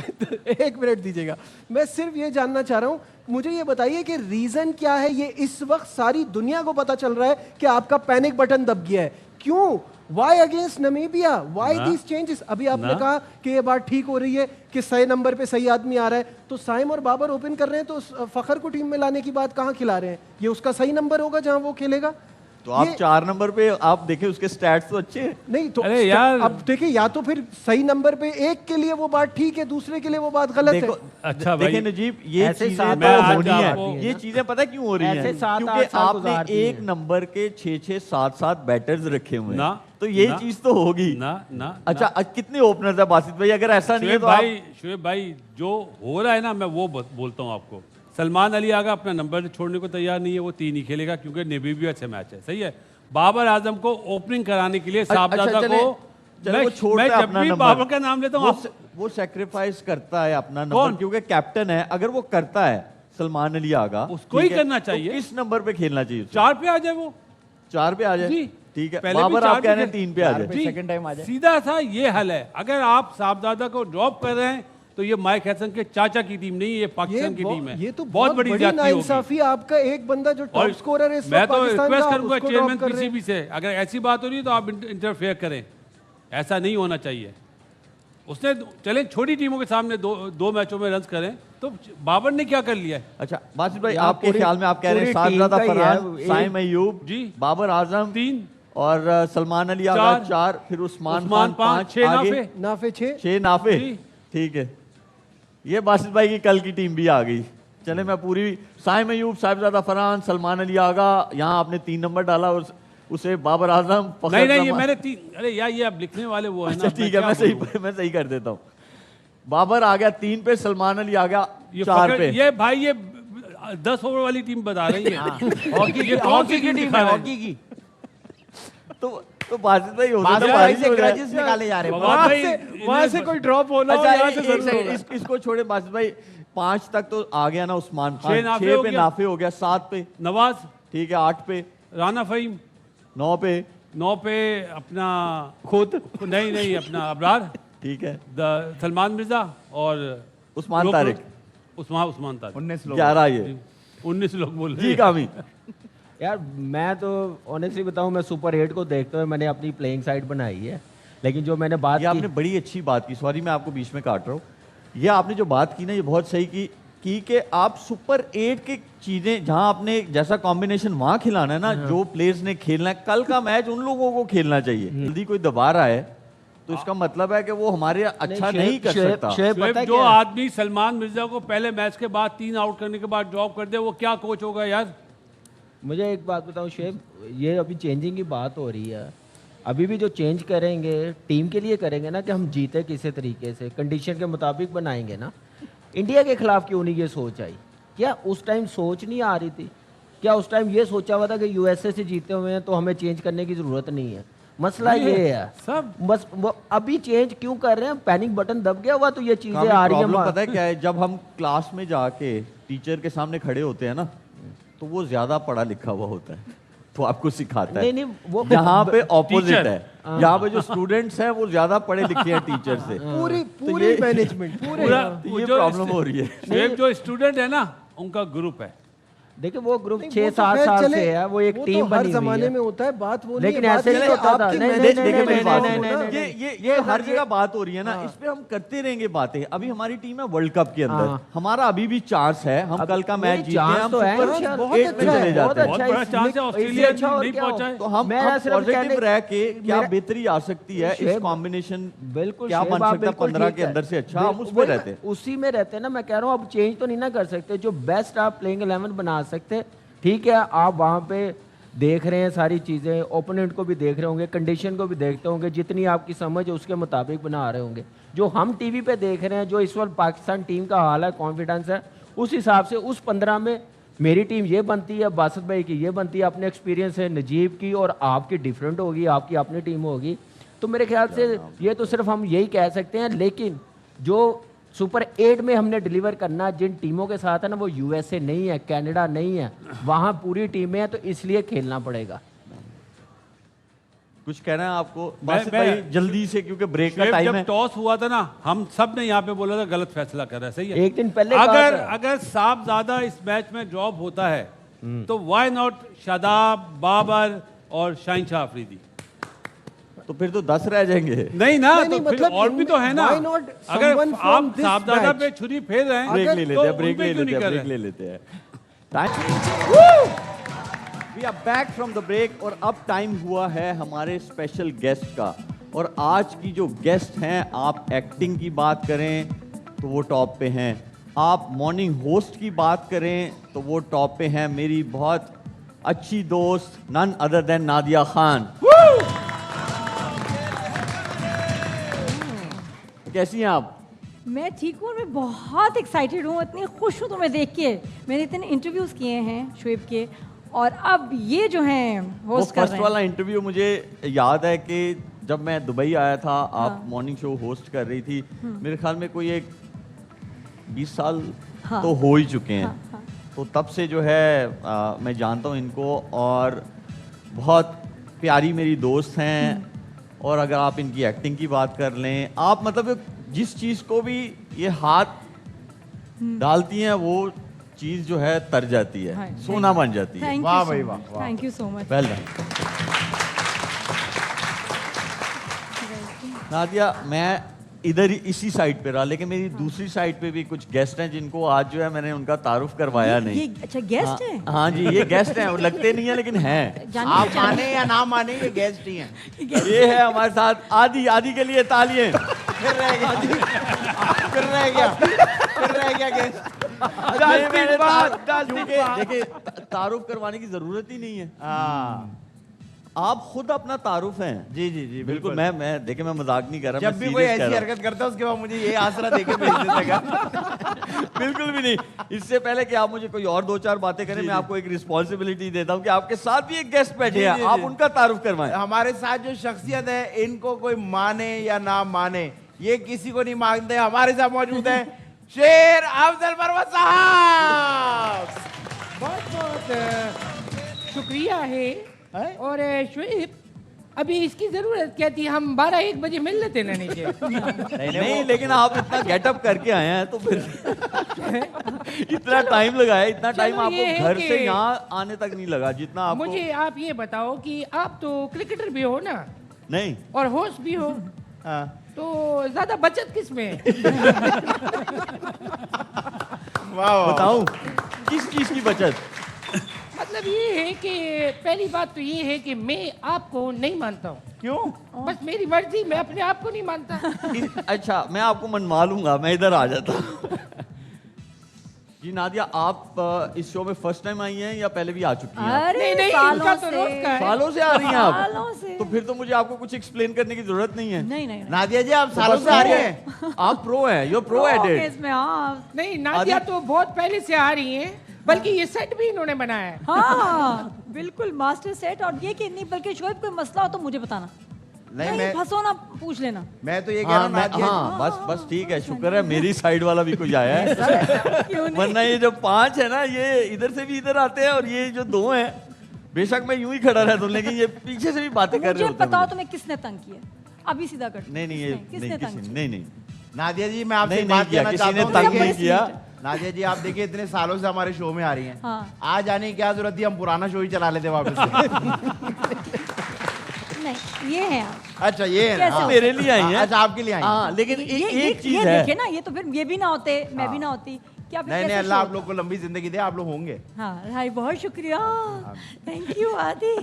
F: 1 मिनट दीजिएगा। मैं सिर्फ ये जानना चाह रहा हूँ, मुझे ये बताइए कि रीजन क्या है? ये इस वक्त सारी दुनिया को पता चल रहा है कि आपका पैनिक बटन दब गया है। क्यों? Why against Namibia? Why these changes? अभी आपने कहा कि ये बात ठीक हो रही है कि सही नंबर पे सही आदमी आ रहा है, तो साइम और बाबर ओपन कर रहे हैं, तो फखर को टीम में लाने की बात कहाँ खिला रहे हैं? ये उसका सही नंबर होगा जहां वो खेलेगा।
A: तो आप 4 नंबर पे आप देखें, उसके स्टैट्स तो अच्छे हैं।
F: नहीं तो
B: अरे यार,
F: अब देखिए, या तो फिर सही नंबर पे एक के लिए वो बात ठीक है, दूसरे के लिए वो बात गलत है।
B: अच्छा
A: देखिए नजीब, ये चीजें तो होनी है। ये चीजें पता क्यों हो रही हैं? क्योंकि आपने एक नंबर के 6-6, 7-7 बैटर्स रखे हुए हैं, तो ये चीज तो होगी
B: ना।
A: अच्छा, कितने ओपनर्स है बासित भाई? अगर ऐसा नहीं है तो
B: शोएब भाई, जो हो रहा है ना, मैं वो बोलता हूँ आपको। सलमान अली आगा अपना नंबर छोड़ने को तैयार नहीं है, वो 3 ही खेलेगा क्योंकि नेमीबिया से मैच है। सही है। बाबर आजम को ओपनिंग कराने के लिए साहबजादा को मैं जब भी बाबर का नाम लेता हूँ,
A: वो सैक्रिफाइस करता है अपना नंबर, क्योंकि कैप्टन है। अगर वो करता है सलमान अली आगा,
B: उसको ही करना चाहिए।
A: तो किस नंबर पे खेलना चाहिए?
B: 4 पे आ जाए, वो
A: 4 पे आ जाए,
B: जी।
A: ठीक है।
B: पहले
A: बाबर आप कह रहे हैं 3 पे आ जाए,
E: सेकंड टाइम आ जाए।
B: सीधा सा ये हल है। अगर आप साहबजादा को ड्रॉप कर रहे हैं तो ये माइक हैसन के चाचा की टीम नहीं, ये पाकिस्तान की टीम है।
F: ये तो
B: बहुत बड़ी
F: नाइंसाफी। आपका एक बंदा जो टॉप स्कोरर है इस
B: मैं
F: वक्त
B: तो
F: पाकिस्तान
B: रिक्वेस्ट
F: का,
B: करूंगा
F: उसको
B: चेयरमैन
F: ड्रॉप कर रहे हैं।
B: पीसीबी से, अगर ऐसी बात हो रही है तो आप इंटरफेयर करें। ऐसा नहीं होना चाहिए। उसने चलें छोटी टीमों के सामने दो मैचों में रन करें, तो बाबर ने क्या कर लिया है?
A: अच्छा बासित भाई, आपके ख्याल में आप कह रहे हैं साहबजादा फरहान, साइम अय्यूब जी, बाबर आजम 3 और सलमान अली आगा 4, फिर उस्मान खान 5,
F: 6 नाफे
A: 6 नाफे, ठीक है। ये बासित भाई की कल की टीम भी आ गई। चले, मैं पूरी साइम अय्यूब, साहबजादा फरहान, सलमान अली आगा, यहाँ आपने 3 नंबर डाला, उसे बाबर आजम।
B: नहीं, ये मैंने 3। अरे यार, ये आप लिखने वाले वो है ना।
A: ठीक है, मैं सही कर देता हूँ। बाबर आ गया 3 पे, सलमान अली आ गया 4 पे।
B: ये भाई, ये 10 ओवर वाली टीम बता रही है। हॉकी की टीम है, हॉकी की।
A: तो बासित भाई
E: निकाले जा रहे हैं,
F: वहां से कोई ड्रॉप होना।
A: इसको छोड़े बासित भाई, 5 तक तो आ गया ना उस्मान खान, 6 पे नाफे हो गया, 7 पे
B: नवाज,
A: ठीक है, 8 पे
B: राना फहीम,
A: 9 पे
B: 9 पे अपना
A: खुद,
B: नहीं अपना अबरार,
A: ठीक है,
B: सलमान मिर्जा और
A: उस्मान तारिक,
B: उस्मान तारिक।
E: 19 लोग
A: 11 ये
B: 19 लोग बोल रहे
A: जी
B: हैं।
A: कामी।
C: यार मैं तो ऑनेस्टली बताऊं, मैं सुपर 8 को देखते हुए मैंने अपनी प्लेइंग साइड बनाई है, लेकिन जो मैंने बात
A: ये आपने
C: की,
A: बड़ी अच्छी बात की, सॉरी मैं आपको बीच में काट रहा हूँ, ये आपने जो बात की ना ये बहुत सही की कि आप सुपर 8 की चीजें जहां आपने जैसा कॉम्बिनेशन वहां खिलाना है ना, जो प्लेयर्स ने खेलना है, कल का मैच उन लोगों को खेलना चाहिए। जल्दी कोई दबा रहा है तो इसका मतलब है कि वो हमारे अच्छा नहीं कर सकता।
C: शोएब
B: शोएब,
C: पता है
B: जो
C: क्या?
B: आदमी सलमान मिर्जा को पहले मैच के बाद 3 आउट करने के बाद ड्रॉप कर दे, वो क्या कोच होगा यार?
C: मुझे एक बात बताओ शेब, ये अभी चेंजिंग की बात हो रही है, अभी भी जो चेंज करेंगे टीम के लिए करेंगे ना, कि हम जीते किसी तरीके से, कंडीशन के मुताबिक बनाएंगे ना। इंडिया के खिलाफ क्यों नहीं ये सोच आई? क्या उस टाइम सोच नहीं आ रही थी? क्या उस टाइम ये सोचा हुआ था कि यूएसए से जीते हुए हैं तो हमें चेंज करने की जरूरत नहीं है? मसला ये है
B: सब
C: बस, वो अभी चेंज क्यों कर रहे हैं? पैनिक बटन दब गया हुआ तो ये चीजें
A: काफी
C: आ रही
A: प्रॉब्लम
C: हैं।
A: पता है क्या है, जब हम क्लास में जाके टीचर के सामने खड़े होते हैं ना, तो वो ज्यादा पढ़ा लिखा हुआ होता है तो आपको सिखाता है।
C: नहीं, वो
A: यहाँ पे ऑपोजिट
B: टीचर।
A: है, यहाँ पे जो स्टूडेंट्स हैं वो ज्यादा पढ़े लिखे हैं टीचर से।
F: पूरी मैनेजमेंट पूरे
B: पूरा
A: तो ये
B: जो
A: प्रॉब्लम हो रही है।
B: शोएब जो स्टूडेंट है ना, उनका ग्रुप है।
C: देखिए वो ग्रुप
F: नहीं,
C: 6-7
F: खैर
C: साल
F: चले,
C: से है, वो एक
F: वो
C: टीम
F: तो
C: बनी
F: हर
C: हुई
F: जमाने
C: है।
F: में होता है, बात वो
C: लेकिन
F: नहीं है,
C: ऐसे
F: बात
C: नहीं
F: ये
C: होता था।
F: आपकी
C: नहीं,
F: मैनेजमेंट
C: नहीं,
A: देखिए
C: नहीं,
A: मेरी बात
C: नहीं,
A: सुनो।
C: नहीं, नहीं,
A: ये हर जगह बात हो रही है ना, इस पे हम करते रहेंगे बातें। अभी हमारी टीम है वर्ल्ड कप के अंदर,
C: हाँ।
A: हमारा अभी भी चांस है, हम कल का मैच जीते,
C: चांस
A: हम
C: तो है,
A: सुपर
C: इंशाल्लाह।
F: बहुत
A: 8 में
F: अच्छा है,
A: चले जाते हैं।
B: बहुत बड़ा
C: इसमें-
B: चांस है, ऑस्ट्रेलिया
C: इससे अच्छा और
B: नहीं
C: क्या हो?
B: पहुंचा है।
A: तो हम
C: मेरा सिर्फ
A: पॉजिटिव
C: कहने-
A: रह के क्या
C: मेरा-
A: बेहतरी आ सकती है, इस
C: शेब-
A: कॉम्बिनेशन
C: बिल्कुल
A: क्या
C: शेब,
A: बन
C: आप
A: सकता है
C: बिल्कुल
A: 15
C: ठीक
A: के
C: है।
A: अंदर से अच्छा, हम उसमें
C: वही
A: रहते हैं।
C: उसी में रहते हैं ना, मैं कह रहा हूँ अब चेंज तो नहीं ना कर सकते, जो बेस्ट आप प्लेइंग 11 बना सकते, ठीक है। आप वहाँ पे देख रहे हैं सारी चीज़ें, ओपोनेंट को भी देख रहे होंगे, कंडीशन को भी देखते होंगे, जितनी आपकी समझ है उसके मुताबिक बना रहे होंगे। जो हम टीवी पे देख रहे हैं, जो इस वक्त पाकिस्तान टीम का हाल है, कॉन्फिडेंस है, उस हिसाब से उस 15 में मेरी टीम ये बनती है, बासत भाई की ये बनती है, अपने एक्सपीरियंस है, नजीब की और आपकी डिफरेंट होगी, आपकी अपनी टीम होगी। तो मेरे ख्याल से ये तो सिर्फ हम यही कह सकते हैं। लेकिन जो सुपर 8 में हमने डिलीवर करना जिन टीमों के साथ है ना, वो यूएसए नहीं है, कनाडा नहीं है, वहाँ पूरी टीमें हैं, तो इसलिए खेलना पड़ेगा।
A: कुछ कहना है आपको
B: मैं-
A: बासित भाई जल्दी से, क्योंकि ब्रेक का
B: शोएब,
A: टाइम
B: जब
A: है।
B: टॉस हुआ था ना, हम सब ने यहाँ पे बोला था गलत फैसला कर रहा है, सही है।
C: एक दिन पहले कहा
B: अगर
C: था।
B: अगर साहबजादा इस मैच में ड्रॉप होता है तो व्हाई नॉट शादाब, बाबर और शाहीन शाह अफरीदी?
A: तो फिर तो 10 रह जाएंगे।
B: नहीं ना,
F: नहीं,
B: तो
F: नहीं,
B: फिर
F: मतलब
B: और भी तो है ना।
F: why not
B: अगर
F: someone from
B: आप
F: this
B: साहबजादा
F: batch?
B: पे छुरी फेर रहे हैं,
A: ब्रेक ले
B: तो
A: लेते हैं, ब्रेक
B: उन पे
A: ले
B: क्यों
A: लेते
B: नहीं
A: हैं,
B: कर
A: ब्रेक
B: रहे?
A: ले लेते हैं। We are back from the break और अब टाइम हुआ है हमारे स्पेशल गेस्ट का। और आज की जो गेस्ट हैं, आप एक्टिंग की बात करें तो वो टॉप पे हैं, आप मॉर्निंग होस्ट की बात करें तो वो टॉप पे हैं। मेरी बहुत अच्छी दोस्त none other than Nadia Khan. कैसी हैं आप?
G: मैं ठीक हूँ, मैं बहुत एक्साइटेड हूँ, इतनी खुश हूँ तुम्हें देख के। मैंने इतने इंटरव्यूज़ किए हैं शोएब के, और अब ये जो हैं
A: वो
G: होस्ट कर
A: फर्स्ट
G: रहे हैं।
A: वाला इंटरव्यू मुझे याद है कि जब मैं दुबई आया था, आप मॉर्निंग शो होस्ट कर रही थी। मेरे ख्याल में कोई एक 20 साल
G: हाँ।
A: तो हो ही चुके हैं।
G: हाँ।
A: तो तब से जो है मैं जानता हूँ इनको, और बहुत प्यारी मेरी दोस्त हैं। और अगर आप इनकी एक्टिंग की बात कर लें, आप मतलब जिस चीज़ को भी ये हाथ डालती हैं वो चीज़ जो है तर जाती है,
G: हाँ,
A: सोना बन जाती है।
G: थैंक
E: वाह
G: यू
E: भाई,
G: सो
E: वाह,
G: मच,
E: वाह।
G: Thank you so much.
A: Well done. Nadia, मैं इधर ही इसी साइड पे रहा, लेकिन मेरी दूसरी साइड पे भी कुछ गेस्ट हैं जिनको आज जो है मैंने उनका तारुफ करवाया नहीं।
G: ये अच्छा गेस्ट है?
A: हाँ जी, ये गेस्ट हैं, वो लगते नहीं है लेकिन हैं।
G: जानिए,
E: आप
G: जानिए।
E: माने या ना माने, ये गेस्ट ही हैं।
A: ये है हमारे साथ आदि। आदि के लिए तालियां।
E: फिर रह गया गेस्ट।
A: देखिए, तारुफ करवाने की जरूरत ही नहीं है,
E: हाँ
A: आप खुद अपना तारुफ हैं।
E: जी जी जी
A: बिल्कुल।
E: बिल्कुल।
A: मैं देखिए, मैं मजाक नहीं कर रहा,
E: जब
A: मैं
E: भी कोई
A: serious कह
E: ऐसी
A: रहा हूं।
E: हरकत करता है उसके बाद मुझे ये आसरा देके भेज देता है।
A: बिल्कुल भी नहीं। इससे पहले कि आप मुझे कोई और 2-4 बातें करें, मैं आपको एक रिस्पॉन्सिबिलिटी देता हूँ कि आपके साथ भी एक गेस्ट बैठे
E: जी,
A: हैं,
E: जी,
A: आप
E: जी।
A: उनका तारुफ करवाएं।
E: हमारे साथ जो शख्सियत है, इनको कोई माने या ना माने, ये किसी को नहीं मानते। हमारे साथ मौजूद है शेर अफजल परवत साहब।
F: बहुत बहुत
H: शुक्रिया है।
E: हैं?
H: और शोएब, अभी इसकी जरूरत क्या थी? हम 12-1 बजे मिल लेते ना नीचे।
A: नहीं, लेकिन आप इतना गेटअप करके आए हैं तो फिर इतना टाइम लगाया, इतना टाइम
H: चलो ये
A: आपको
H: है
A: घर
H: कि-
A: से यहाँ आने तक नहीं लगा जितना आपको।
H: मुझे आप ये बताओ कि आप तो क्रिकेटर भी हो ना
A: नहीं,
H: और होस्ट भी हो,
E: हाँ।
H: तो ज्यादा बचत किस में है?
E: वाह वाह।
A: बताऊं किस चीज की बचत?
H: मतलब ये है कि पहली बात तो ये है कि मैं आपको नहीं मानता हूँ।
E: क्यों?
H: बस मेरी मर्जी, मैं अपने आप को नहीं मानता।
A: अच्छा, मैं आपको मनवा लूंगा, मैं इधर आ जाता हूँ। जी नादिया, आप इस शो में फर्स्ट टाइम आई हैं या पहले भी आ चुकी हैं?
G: अरे
H: नहीं, नहीं,
G: सालों
H: उनका तो
G: से।
H: रोज का है।
A: सालों से आ रही हैं आप?
G: सालों से।
A: तो फिर तो मुझे आपको कुछ एक्सप्लेन करने की जरूरत नहीं है।
G: नहीं नहीं
E: नादिया जी आप सालों से आ रही हैं।
A: आप प्रो हैं, यू प्रो एट इट।
G: इसमें हाँ
H: नहीं, नादिया तो बहुत पहले से आ रही हैं, बल्कि ये सेट भी इन्होंने बनाया है।
G: हाँ बिल्कुल मास्टर सेट। और ये कि नहीं, बल्कि शोएब कोई मसला हो तो मुझे बताना।
E: नहीं, मैं
G: फंसो ना, पूछ लेना।
E: मैं तो ये कह रहा
A: हाँ,
E: हूँ
A: मैं,
E: नादिया
A: हाँ, बस ठीक है, शुक्र है मेरी साइड वाला भी कोई आया है।
G: क्यों नहीं?
A: वरना ये जो 5 है ना, ये इधर से भी इधर आते हैं, और ये जो 2 हैं, बेशक मैं यूं ही खड़ा रहता हूँ, लेकिन ये पीछे से भी बातें कर रहे
G: मुझे
A: होते हैं
G: बताओ
A: मुझे।
G: तुम्हें किसने तंग किया? अभी सीधा कर।
A: नहीं, ये
G: किसने
A: नहीं,
G: तंग
A: किसी
G: किया?
A: नहीं।
E: नादिया जी मैं आपसे
A: नहीं,
E: एक
A: नहीं
E: बात
A: किया,
E: कहना
A: किसी
E: चाहता
A: ने
E: हूँ।
A: तंग
E: देखिए,
A: नहीं किया।
E: नादिया जी आप देखिए इतने सालों से हमारे शो में आ रही हैं।
G: हाँ।
E: आज आने की क्या जरूरत थी, हम पुराना शो ही चला लेते वापस से।
G: नहीं ये है आप।
E: अच्छा ये है ना?
G: कैसे
E: हाँ।
A: मेरे लिए आई हैं।
E: अच्छा आपके लिए आई हैं।
A: हाँ, लेकिन एक चीज
G: ये
A: है।
G: देखे ना, ये तो फिर ये भी ना होते, मैं भी ना होती, क्या फिर
E: नहीं
G: कैसे
E: नहीं, अल्लाह
G: show
E: आप लोग को लंबी जिंदगी दे, आप लोग होंगे।
G: हाँ भाई, बहुत शुक्रिया, थैंक यू आदि।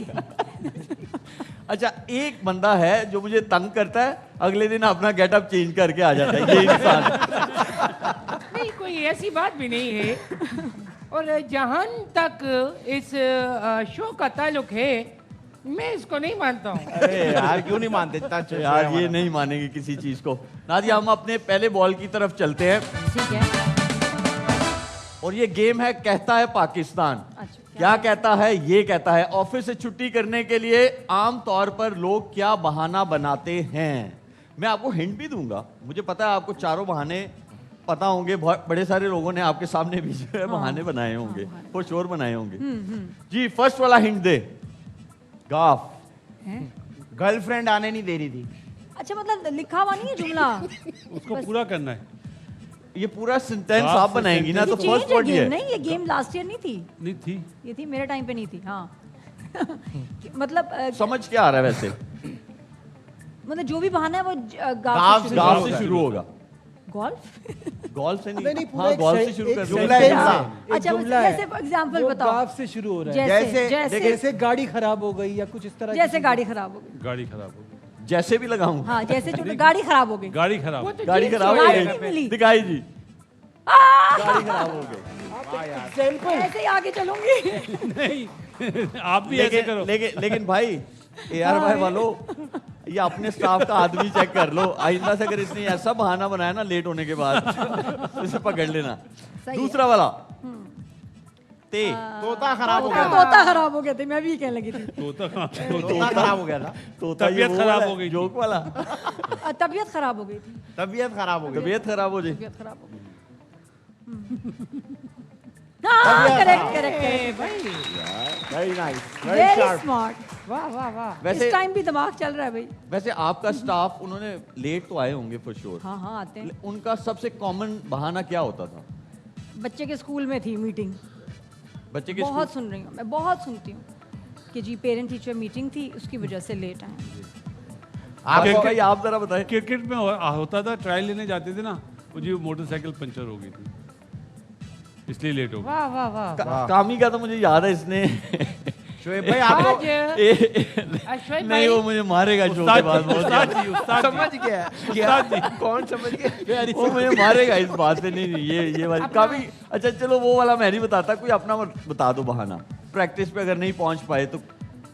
A: अच्छा, एक बंदा है जो मुझे तंग करता है, अगले दिन अपना गेटअप चेंज करके आ जाता है, ये इंसान।
H: नहीं, कोई ऐसी बात भी नहीं है। और जहां तक इस शो का ताल्लुक है, मैं इसको नहीं मानता हूँ।
E: अरे यार क्यों नहीं मानते? इतना अच्छा show है
A: यार ये
E: हमारा।
A: नहीं मानेंगे किसी चीज को। नादिया, हम अपने पहले बॉल की तरफ चलते हैं,
G: ठीक है।
A: और ये गेम है कहता है पाकिस्तान।
G: अच्छा,
A: क्या कहता है? ये कहता है ऑफिस से छुट्टी करने के लिए आम तौर पर लोग क्या बहाना बनाते हैं। मैं आपको हिंट भी दूंगा, मुझे पता है आपको चारों बहाने पता होंगे, बहुत बड़े सारे लोगों ने आपके सामने भी जो है बहाने बनाए होंगे, फॉर श्योर बनाए होंगे। जी, फर्स्ट वाला हिंट दे। गाफ।
E: गर्लफ्रेंड आने नहीं दे रही थी।
G: अच्छा, मतलब लिखा हुआ नहीं है जुमला?
B: उसको पूरा करना है।
A: ये पूरा सेंटेंस
B: गाफ
A: आप
B: से
A: बनाएंगी ना, तो
G: ये
A: फर्स्ट
G: change है
A: वर्ड ये
G: game,
A: है।
G: नहीं ये गेम लास्ट ईयर नहीं थी,
B: नहीं थी।
G: ये थी मेरे टाइम पे नहीं थी। हाँ मतलब
A: समझ क्या आ रहा है वैसे?
G: मतलब जो भी बहाना है वो
E: गाफ
A: गाफ से शुरू होगा।
G: गोल्फ।
A: गोल्फ से
F: नहीं
A: नहीं,
F: नहीं, पूरा
A: हाँ
F: एक
A: गोल्फ
F: से-
A: से शुरू
F: एक
A: कर
F: sentence
E: जुमला है,
F: है,
E: जुमला।
F: एक
G: अच्छा,
F: जुमला
G: जैसे
F: है।
G: एग्जांपल
F: वो
G: बताओ।
F: गाफ से शुरू हो रहा है।
G: जैसे
E: जैसे-
F: जैसे गाड़ी खराब हो गई या कुछ इस तरह की
G: जैसे
F: चीजें।
G: गाड़ी खराब हो गई।
B: गाड़ी खराब हो गई।
A: जैसे भी लगाऊं।
G: हाँ जैसे जो गाड़ी खराब हो गई।
B: गाड़ी खराब
H: वो
B: हो
H: तो
A: गाड़ी
H: जीन्स
A: खराब हो
G: गाड़ी
A: गई।
G: नहीं मिली।
A: दिखाई जी, गाड़ी खराब हो गई।
F: एग्जाम्पल
G: ऐसे ही आगे चलूंगी।
B: गई। नहीं, आप भी ऐसे करो।
A: लेकिन भाई, AR भाई वालों, ये अपने स्टाफ का आदमी चेक कर लो, आइंदा से अगर इसने ऐसा बहाना बनाया ना लेट होने के बाद, तो इसे पकड़ लेना।
G: सही
A: दूसरा वाला ते।
E: तोता खराब हो गया था।
G: तोता खराब हो गए थे, मैं भी कहने लगी थी।
B: तोता कहाँ?
E: तोता खराब हो गया था।
A: तोता, ये
B: तबीयत
A: वो
B: खराब
A: वाला
B: हो गई थी।
A: जोक वाला।
G: तबीयत खराब हो गई थी।
E: तबीयत खराब हो गई।
A: तबीयत खराब हो जाए।
G: तबीयत खराब हो गई। हाँ correct correct
E: very nice, very
G: very
E: sharp.
G: Smart.
H: वाह वाह वाह।
A: वैसे
G: इस टाइम भी दिमाग चल रहा है भाई।
A: वैसे आपका स्टाफ, उन्होंने लेट तो आए होंगे फॉर श्योर।
G: हाँ हाँ आते हैं।
A: उनका सबसे कॉमन बहाना क्या होता था?
G: बच्चे के स्कूल में थी मीटिंग,
A: बच्चे के
G: बहुत सुन रही हूँ मैं, बहुत सुनती हूँ कि जी पेरेंट टीचर मीटिंग थी, उसकी वजह से लेट आए।
A: आप भाई, आप जरा बताएं।
B: क्रिकेट में होता था, ट्रायल लेने जाते थे ना, मुझे मोटरसाइकिल पंचर हो गई थी, इसलिए लेट हो गया।
H: वाह वाह वाह।
A: कामी का तो मुझे याद है, इसने
E: शोएब भाई आपको
H: आज शोएब
A: नहीं,
H: भाई,
A: वो मुझे मारेगा शो के बाद बहुत।
B: उस्ताद जी, उस्ताद जी।
E: समझ गया क्या? कौन समझ गया?
A: वो मुझे मारेगा इस बात पे। नहीं ये वाली काफी अच्छा। चलो वो वाला मैं नहीं बताता, कोई अपना बता दो बहाना। प्रैक्टिस पे अगर नहीं पहुंच पाए तो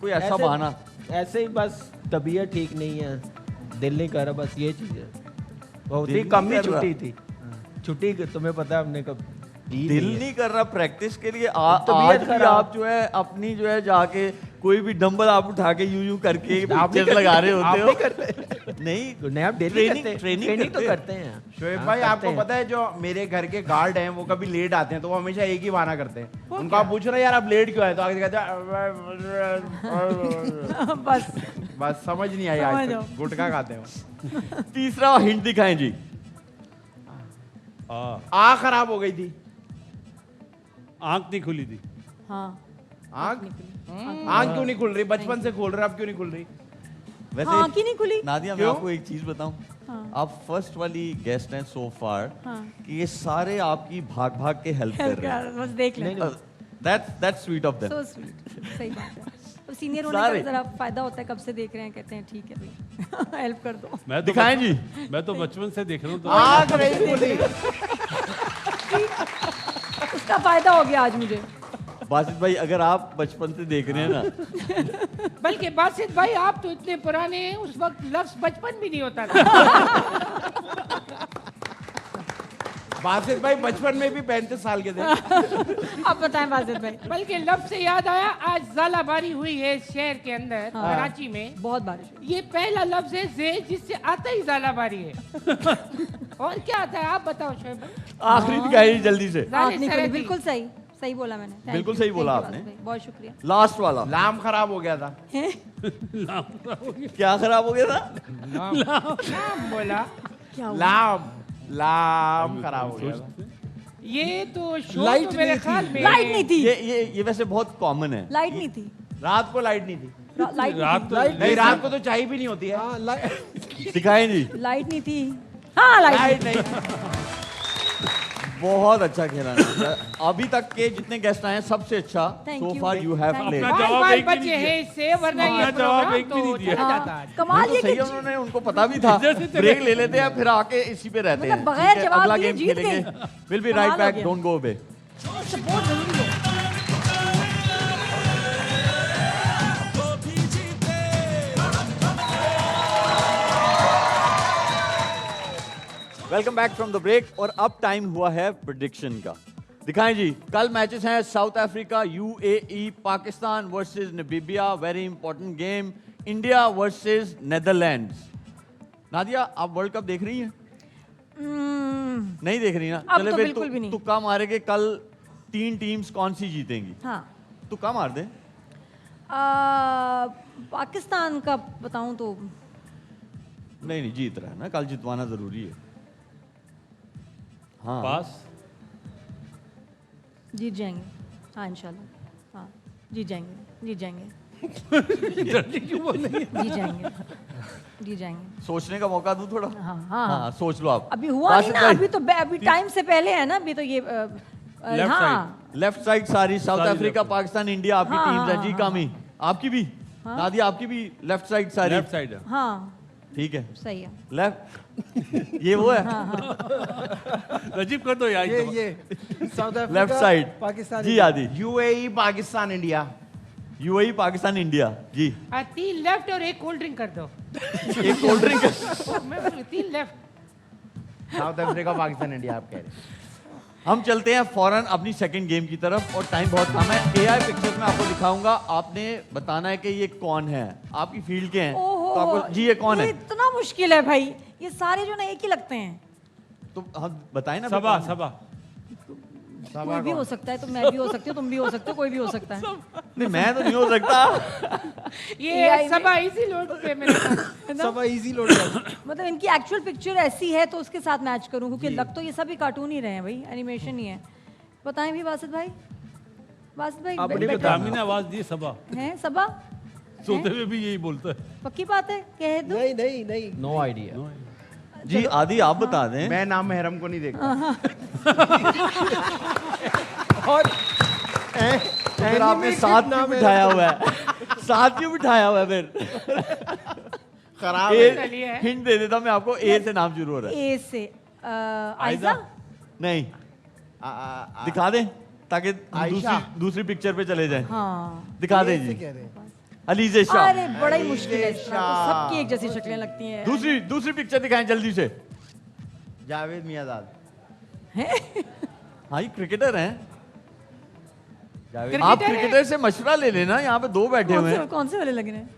A: कोई ऐसा बहाना।
C: ऐसे ही बस तबीयत ठीक नहीं है, दिल नहीं कर रहा, बस ये चीज़ है। बहुत
A: दिल
C: ही
A: नहीं
C: कम ही
A: कर रहा।
C: छुट्टी थी। छुट्टी तुम्हें पता है हमने कब दी
A: दिल
C: नहीं है।
A: नहीं कर रहा प्रैक्टिस के लिए।
C: तबीयत
A: आज भी
C: खराब।
A: आप जो है अपनी जो है जाके कोई भी डंबल आप उठा के यूं करके
C: आप नहीं
A: पिक्चर लगा रहे
C: करते?
A: होते
C: आप
A: हो।
C: नहीं करते? नहीं नहीं, आप डेली
A: ट्रेनिंग-
C: करते हैं,
A: ट्रेनिंग
C: ट्रेनिंग तो
A: करते
C: करते हैं।
E: शोएब
C: हाँ,
E: भाई
C: करते
E: आपको
C: हैं।
E: पता है जो मेरे घर के गार्ड हैं वो कभी लेट आते हैं तो वो हमेशा एक ही बहाना करते हैं। उनको आप पूछो ना यार आप लेट क्यों आए तो आगे कहते हैं
G: बस
E: बस समझ नहीं आई
G: समझ
E: आज
G: जाओ।
E: तक गुटखा खाते हो।
A: तीसरा हिंट दिखाएं जी।
E: आँख खराब हो गई थी।
B: आंख नहीं खुली थी।
G: हाँ
E: आँख आँख क्यों नहीं खुल रही? बचपन से खोल रहे अब क्यों नहीं खुल रही?
A: वैसे
G: हाँ आँख ही नहीं खुली।
A: नादिया मैं
E: क्यों?
A: आपको एक चीज बताऊं, आप फर्स्ट वाली गेस्ट हैं सो फार
G: हाँ।
A: कि ये सारे आपकी भाग भाग के हेल्प कर रहे हैं।
G: बस देख लें।
A: That's sweet of them.
G: So sweet, सही बात है। तो सीनियर होने
A: सारे।
G: का जरा फायदा होता है, कब से देख रहे हैं, कहते हैं ठीक है भाई हेल्प कर दो।
B: मैं तो
A: दिखाएं जी।
B: मैं तो बचपन से देख रहा हूँ तो
E: आँख नहीं खुली।
G: उसका फायदा हो गया आज मुझे।
A: बासित भाई अगर आप बचपन से देख रहे हैं ना,
H: बल्कि बासित भाई आप तो इतने पुराने हैं, उस वक्त लफ्ज बचपन भी नहीं होता था।
E: बासित भाई बचपन में भी 35 साल के थे।
G: आप बताएं बासित भाई।
H: बल्कि लफ्ज से याद आया, आज ज़ालाबारी हुई है इस शहर के अंदर कराची में।
G: बहुत बारिश हुई।
H: ये पहला लफ्ज है जे जिससे आता ही ज़ालाबारी है। और क्या आता है आप बताओ शोएब भाई।
A: आखिरी दिखाइए जल्दी से।
G: आँख नहीं खुली,
H: सरहदी।
G: बिल्कुल सही सही बोला मैंने। Thank
A: बिल्कुल
G: you,
A: सही
G: thank
A: बोला
G: you,
A: आपने।
G: बासित भाई, बहुत शुक्रिया।
A: लास्ट वाला
E: लाम खराब हो गया था।
A: क्या खराब हो गया था?
H: नाम बोला।
E: लाम लाम खराब हो गया था।
H: ये तो शो
F: लाइट
H: तो मेरे
F: नहीं थी।
H: ख्याल में
G: लाइट नहीं थी।
A: ये वैसे बहुत कॉमन है।
G: लाइट नहीं थी।
E: रात को लाइट नहीं थी।
G: लाइट
B: रात तो
E: नहीं रात को तो चाहिए भी नहीं होती है।
F: हाँ,
A: दिखाएं जी।
G: लाइट नहीं थी। हाँ लाइट
E: लाइट नहीं।
A: बहुत अच्छा खेला नादिया। अभी तक के जितने गेस्ट आए हैं सबसे अच्छा
G: Thank
A: so
G: you.
A: Far you have
G: Thank
A: played.
B: you.
H: बाल
B: जवाब
H: बाल
B: एक भी
H: बचे
B: नहीं
H: हैं इससे, वरना ये
B: अपना जवाब
H: प्रोग्राम
B: एक भी नहीं
H: तो
B: दिया।
H: चला जाता आज।
G: कमाल ये
A: सही है, उन्होंने उनको पता भी था। ब्रेक ले लेते हैं फिर आके इसी पे रहते हैं।
G: मतलब बगैर
A: ठीक है,
G: जवाब
A: अगला
G: दिए
A: गेम
G: जीत
A: खेलेंगे।
G: गए।
A: विल बी
G: कमाल
A: राइट
G: हो
A: बैक,
G: गया।
A: Don't go away.
G: बहुत जरूरी है।
A: Welcome back from the break. और अब टाइम हुआ है प्रेडिक्शन का। दिखाएं जी। कल मैचेस हैं south Africa UAE, Pakistan versus Namibia, very important game, India versus Netherlands. Nadia आप वर्ल्ड कप देख रही हैं? नहीं देख रही ना?
G: अब
A: चले
G: तो
A: फिर
G: बिल्कुल भी नहीं।
A: तुक्का मारे के कल 3 टीम्स कौन सी जीतेंगी?
G: हाँ
A: तुक्का मार दे।
G: पाकिस्तान का बताऊं तो
A: नहीं जीत रहा है ना, कल जितवाना जरूरी है। हाँ
B: पास
G: जीत जाएंगे। हाँ इंशाल्लाह। हाँ जीत जाएंगे, जीत जाएंगे, जीत जाएंगे, जीत जाएंगे।
A: सोचने का मौका दूं थोड़ा।
G: हाँ हाँ
A: हाँ सोच लो आप।
G: अभी हुआ नहीं
A: बासित
G: ना,
A: भाई,
G: अभी तो अभी टाइम से पहले है ना, अभी तो ये
B: Left
G: हाँ
A: लेफ्ट साइड सारी साउथ
B: सारी
A: अफ्रीका
B: left
A: पाकिस्तान इंडिया आपकी
G: हाँ,
A: टीम्स है
G: हाँ,
A: जी।
G: हाँ,
A: कामी आपकी भी, नादिया आपकी भी लेफ्ट साइड सारी।
B: लेफ्ट साइड है।
G: हाँ
A: ठीक है
G: सही है।
A: लेफ्ट ये वो है
B: रजीब कर दो यार।
F: ये South Africa
A: left side
F: Pakistan
A: जी आदि।
E: UAE Pakistan India.
A: UAE Pakistan India जी।
H: 3 लेफ्ट और एक कोल्ड ड्रिंक कर दो।
A: एक कोल्ड ड्रिंक
H: मैं बोलूं 3 left.
E: South Africa Pakistan India आप कह रहे हैं।
A: हम चलते हैं फौरन अपनी सेकंड गेम की तरफ और टाइम बहुत कम है। एआई पिक्चर्स में आपको दिखाऊंगा, आपने बताना है कि ये कौन है, आपकी फील्ड के हैं।
G: ओहो
A: तो आपको जी ये कौन है
G: इतना मुश्किल है भाई, ये सारे जो ना एक ही लगते हैं।
A: तो हम बताएं ना।
B: सबा सबा
G: कोई भी हो सकता है, तो मैं भी हो सकती हूँ, तुम भी हो सकते हो, कोई भी हो सकता है।
A: नहीं मैं तो नहीं हो सकता।
H: ये
G: AI
H: सबा इसी लोड पे मेरे पास।
F: सब इजी लोड कर।
G: मतलब इनकी एक्चुअल पिक्चर ऐसी है तो उसके साथ मैच करूं, क्योंकि लग तो ये सभी कार्टून ही रहे हैं भाई, एनिमेशन ही है। बताएं भी बासित भाई। बासित भाई
B: दामी ने आवाज दी सबा,
G: हैं सबा,
B: सोते हुए भी यही बोलता है।
G: पक्की बात है, कह दो।
F: नहीं नहीं नहीं
C: नो आइडिया।
A: जी आदि आप बता दें।
E: मैं नाम महरम को नहीं देखता।
F: और
A: तो फिर आपने साथ क्यों बिठाया हुआ है? साथ क्यों बिठाया हुआ है फिर?
E: खराब
H: चलिए।
A: हिंट दे देता मैं आपको। ए से नाम शुरू हो रहा है।
G: ए से आयजा।
A: नहीं दिखा दें ताकि हम
E: आयशा।
A: दूसरी पिक्चर पे चले जाएं।
G: हाँ
A: दिखा दें
F: ऐसे
A: जी।
F: कह रहे हैं।
A: अलीजे शाह।
G: अरे बड़ा ही मुश्किल है, इस तरह तो सबकी एक जैसी शक्लें लगती हैं।
A: दूसरी पिक्चर दिखाएं जल्दी से।
E: जावेद मियाँदाद।
A: हाँ ये क्रिकेटर हैं।
E: जावेद
A: आप
H: क्रिकेटर
A: क्रिकेटर से मशवरा ले लेना, यहाँ पे 2 बैठे हुए हैं।
G: कौन से वाले लग रहे हैं?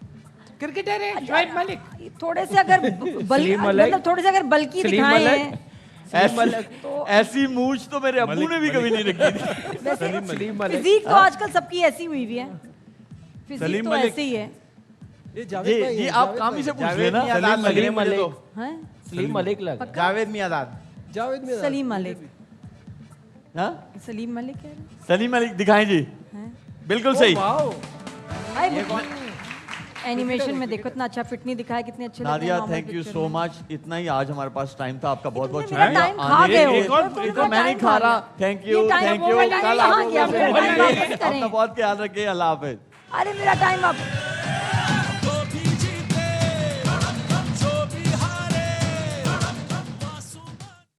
H: क्रिकेटर है शोएब मलिक।
G: थोड़े से अगर
C: सलीम मलिक।
G: मतलब थोड़े से अगर बल्की
C: सलीम
G: दिखाए
C: मलिक।
G: हैं
A: ऐसी मूछ तो मेरे अब्बू ने भी कभी नहीं रखी थी।
G: वैसे
C: सलीम मलिक।
G: फिजिक तो आजकल सबकी ऐसी हुई हुई है, फिजिक
B: सलीम
G: तो
B: मलिक।
G: ऐसे ही है।
F: ये जावेद भाई
A: ये
F: हैं,
A: आप
F: जावेद
A: काम ही
F: भाई।
A: से पूछ
E: जावेद
A: लेना।
E: मियां दाद लग रहे हैं मुझे तो।
G: हैं?
C: सलीम मलिक लग रहा है।
E: जावेद मियादाद।
F: जावेद में
G: सलीम मलिक।
A: हाँ?
G: सलीम मलिक है।
A: सलीम मलिक दिखाएं जी।
G: हैं?
A: बिल्कुल सही।
F: वाओ
G: एनिमेशन में देखो इतना अच्छा फिट नहीं दिखाया, कितने अच्छे लग रहे हैं
A: Nadia
G: normal
A: thank you
G: picture
A: सो
G: में।
A: मच। इतना ही आज हमारे पास टाइम था। आपका बहुत बहुत
G: मेरा
A: शुक्रिया।
G: टाइम खा गए हो।
B: एक और-
G: कोई
B: एक
G: मेरा
B: और
A: मैं नहीं
G: टाइम
A: खा रहा।
G: लिया।
A: थैंक
G: ये
A: यू
G: टाइम
A: थैंक
G: वो
A: यू।
G: वाला टाइम कहाँ गया? मेरा टाइम वापस
A: अपना
G: करें।
A: बहुत ख्याल रखिए। अल्लाह हाफिज।
G: अरे मेरा टाइम वापस